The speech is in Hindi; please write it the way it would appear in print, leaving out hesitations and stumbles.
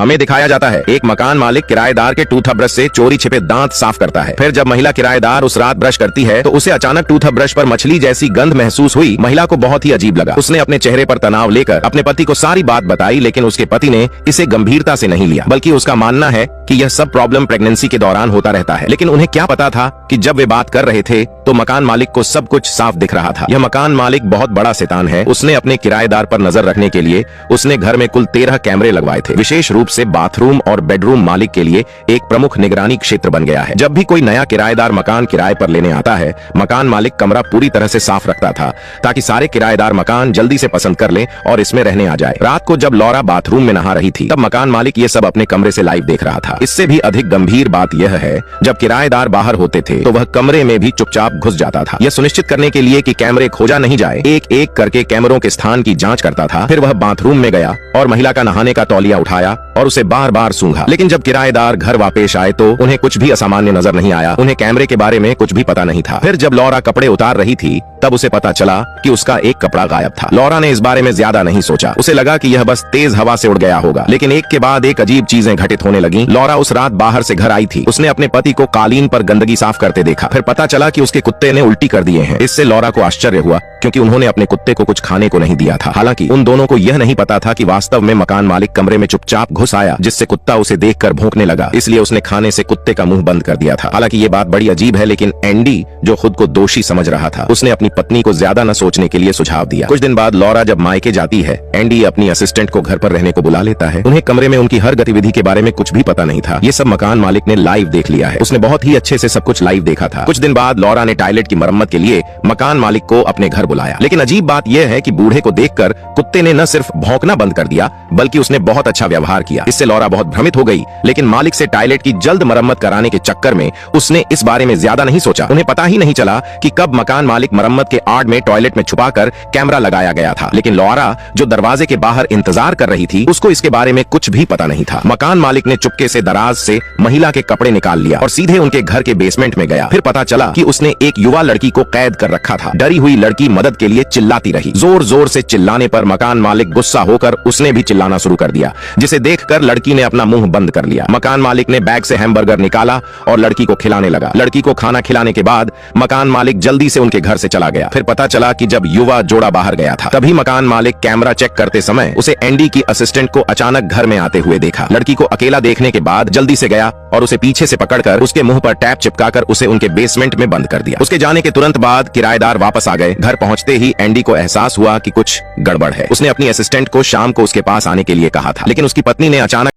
हमें दिखाया जाता है एक मकान मालिक किराएदार के टूथब्रश से चोरी छिपे दांत साफ करता है। फिर जब महिला किराएदार उस रात ब्रश करती है तो उसे अचानक टूथब्रश पर मछली जैसी गंध महसूस हुई। महिला को बहुत ही अजीब लगा। उसने अपने चेहरे पर तनाव लेकर अपने पति को सारी बात बताई, लेकिन उसके पति ने इसे गंभीरता से नहीं लिया, बल्कि उसका मानना है कि यह सब प्रॉब्लम प्रेगनेंसी के दौरान होता रहता है। लेकिन उन्हें क्या पता था कि जब वे बात कर रहे थे तो मकान मालिक को सब कुछ साफ दिख रहा था। यह मकान मालिक बहुत बड़ा शैतान है। उसने अपने किराएदार पर नजर रखने के लिए उसने घर में कुल 13 कैमरे लगवाए थे। विशेष रूप से बाथरूम और बेडरूम मालिक के लिए एक प्रमुख निगरानी क्षेत्र बन गया है। जब भी कोई नया किराएदार मकान किराए पर लेने आता है, मकान मालिक कमरा पूरी तरह से साफ रखता था ताकि सारे किराएदार मकान जल्दी से पसंद कर लें और इसमें रहने आ जाए। रात को जब लॉरा बाथरूम में नहा रही थी तब मकान मालिक ये सब अपने कमरे से लाइव देख रहा था। इससे भी अधिक गंभीर बात यह है, जब किराएदार बाहर होते थे तो वह कमरे में भी चुपचाप घुस जाता था। यह सुनिश्चित करने के लिए कि कैमरे खोजा नहीं जाए, एक एक करके कैमरों के स्थान की जांच करता था। फिर वह बाथरूम में गया और महिला का नहाने का तौलिया उठाया और उसे बार बार सूंघा। लेकिन जब किराएदार घर वापस आए तो उन्हें कुछ भी असामान्य नजर नहीं आया। उन्हें कैमरे के बारे में कुछ भी पता नहीं था। फिर जब लॉरा कपड़े उतार रही थी तब उसे पता चला कि उसका एक कपड़ा गायब था। लॉरा ने इस बारे में ज्यादा नहीं सोचा। उसे लगा कि यह बस तेज हवा से उड़ गया होगा, लेकिन एक के बाद एक अजीब चीजें घटित होने लगी। लॉरा उस रात बाहर से घर आई थी। उसने अपने पति को कालीन पर गंदगी साफ करते देखा। फिर पता चला कि उसके कुत्ते ने उल्टी कर दिए हैं। इससे लॉरा को आश्चर्य हुआ क्योंकि उन्होंने अपने कुत्ते को कुछ खाने को नहीं दिया था। हालांकि उन दोनों को यह नहीं पता था कि वास्तव में मकान मालिक कमरे में चुपचाप घुस आया, जिससे कुत्ता उसे देखकर भौंकने लगा। इसलिए उसने खाने से कुत्ते का मुंह बंद कर दिया था। हालांकि ये बात बड़ी अजीब है, लेकिन एंडी जो खुद को दोषी समझ रहा था, उसने अपनी पत्नी को ज्यादा न सोचने के लिए सुझाव दिया। कुछ दिन बाद लॉरा जब मायके जाती है, एंडी अपनी असिस्टेंट को घर पर रहने को बुला लेता है। उन्हें कमरे में उनकी हर गतिविधि के बारे में कुछ भी पता नहीं था। ये सब मकान मालिक ने लाइव देख लिया है। उसने बहुत ही अच्छे से सब कुछ लाइव देखा था। कुछ दिन बाद लॉरा ने टॉयलेट की मरम्मत के लिए मकान मालिक को अपने घर बुलाया। लेकिन अजीब बात यह है कि बूढ़े को देखकर कुत्ते ने न सिर्फ भौंकना बंद कर दिया, बल्कि उसने बहुत अच्छा व्यवहार किया। इससे लॉरा बहुत भ्रमित हो गई। लेकिन मालिक से टॉयलेट की जल्द मरम्मत कराने के चक्कर में उसने इस बारे में ज्यादा नहीं सोचा। उन्हें पता ही नहीं चला कि कब मकान मालिक मरम्मत के आड़ में टॉयलेट में छुपाकर कैमरा लगाया गया था। लेकिन लॉरा जो दरवाजे के बाहर इंतजार कर रही थी, उसको इसके बारे में कुछ भी पता नहीं था। मकान मालिक ने चुपके से दराज से महिला के कपड़े निकाल लिया और सीधे उनके घर के बेसमेंट में गया। फिर पता चला कि उसने एक युवा लड़की को कैद कर रखा था। डरी हुई लड़की मदद के लिए चिल्लाती रही। जोर जोर से चिल्लाने पर मकान मालिक गुस्सा होकर उसने भी चिल्लाना शुरू कर दिया, जिसे देखकर लड़की ने अपना मुंह बंद कर लिया। मकान मालिक ने बैग से हैमबर्गर निकाला और लड़की को खिलाने लगा। लड़की को खाना खिलाने के बाद मकान मालिक जल्दी से उनके घर से चला गया। फिर पता चला कि जब युवा जोड़ा बाहर गया था, तभी मकान मालिक कैमरा चेक करते समय उसे एंडी की असिस्टेंट को अचानक घर में आते हुए देखा। लड़की को अकेला देखने के बाद जल्दी से गया और उसे पीछे से पकड़कर उसके मुंह पर टैप चिपकाकर उसे उनके बेसमेंट में बंद कर दिया। उसके जाने के तुरंत बाद किराएदार वापस आ गए। घर पहुंचते ही एंडी को एहसास हुआ कि कुछ गड़बड़ है। उसने अपनी असिस्टेंट को शाम को उसके पास आने के लिए कहा था, लेकिन उसकी पत्नी ने अचानक